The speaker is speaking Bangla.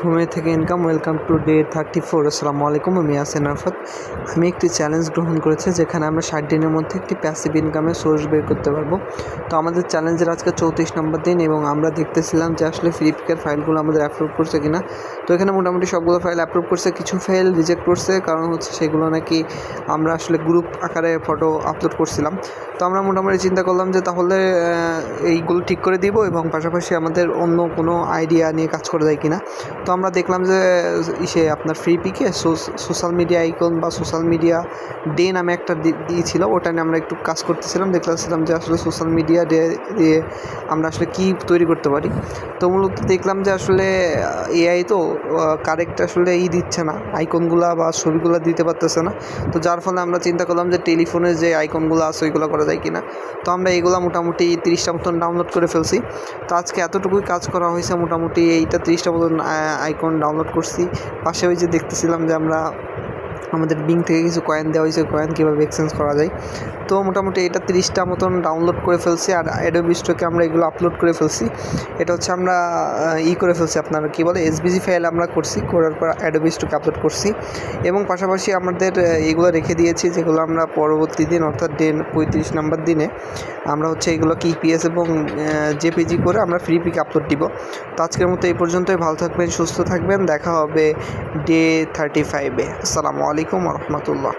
ঘুমে থেকে ইনকাম। Welcome to day 34। আসসালামু আলাইকুম, আমি ইয়াসিন আরাফাত। আমি একটি চ্যালেঞ্জ গ্রহণ করেছি যেখানে আমরা 60 দিনের মধ্যে একটি প্যাসিভ ইনকামের সোর্স বের করতে পারবো। তো আমাদের চ্যালেঞ্জের আজকে 34 নম্বর দিন এবং আমরা দেখতেছিলাম যে আসলে ফ্রি পিকের ফাইলগুলো আমাদের অ্যাপ্রুভ করছে কিনা। তো এখানে মোটামুটি সবগুলো ফাইল অ্যাপ্রুভ করছে, কিছু ফাইল রিজেক্ট করছে, কারণ হচ্ছে সেগুলো নাকি আমরা আসলে গ্রুপ আকারে ফটো আপলোড করছিলাম। তো আমরা মোটামুটি চিন্তা করলাম যে তাহলে এইগুলো ঠিক করে দিব এবং পাশাপাশি আমাদের অন্য কোনো আইডিয়া নিয়ে কাজ করা যায় কিনা। তো আমরা দেখলাম যে আপনার ফ্রি পিকে সোশ্যাল মিডিয়া আইকন বা সোশ্যাল মিডিয়া ডে নামে একটা দিয়েছিল, ওটা নিয়ে আমরা একটু কাজ করতেছিলাম। দেখতেছিলাম যে আসলে সোশ্যাল মিডিয়া ডে দিয়ে আমরা আসলে কী তৈরি করতে পারি। তো মূলত দেখলাম যে আসলে এআই তো কারেক্ট আসলে দিচ্ছে না, আইকনগুলো বা ছবিগুলো দিতে পারতেছে না। তো যার ফলে আমরা চিন্তা করলাম যে টেলিফোনে যে আইকনগুলো আছে ওইগুলো করা যায় কিনা। তো আমরা এইগুলো মোটামুটি 30টা মতন ডাউনলোড করে ফেলছি। তো আজকে এতটুকুই কাজ করা হয়েছে, মোটামুটি এইটা 30টা মতন আইকন ডাউনলোড করছি। পাশে ওই যে দেখতেছিলাম যে আমাদের বিং থেকে কিছু কয়েন দেওয়া হয়েছে, কয়েন কীভাবে এক্সচেঞ্জ করা যায়। তো মোটামুটি এটা 30টা মতন ডাউনলোড করে ফেলছি, আর অ্যাডোবি স্টকে আমরা এগুলো আপলোড করে ফেলছি। এটা হচ্ছে আমরা করে ফেলছি, আপনার কী বলে এসবিজি ফাইল আমরা করছি, করার পর অ্যাডোবি স্টকে আপলোড করছি এবং পাশাপাশি আমাদের এগুলো রেখে দিয়েছি যেগুলো আমরা পরবর্তী দিন অর্থাৎ 35 নম্বর দিনে আমরা হচ্ছে এগুলো ইপিএস এবং জেপিজি করে আমরা ফ্রি পিক আপলোড দিব। তো আজকের মতো এই পর্যন্তই। ভালো থাকবেন, সুস্থ থাকবেন, দেখা হবে ডে 35-এ। আসসালামু আলাইকুম ওয়া রাহমাতুল্লাহ।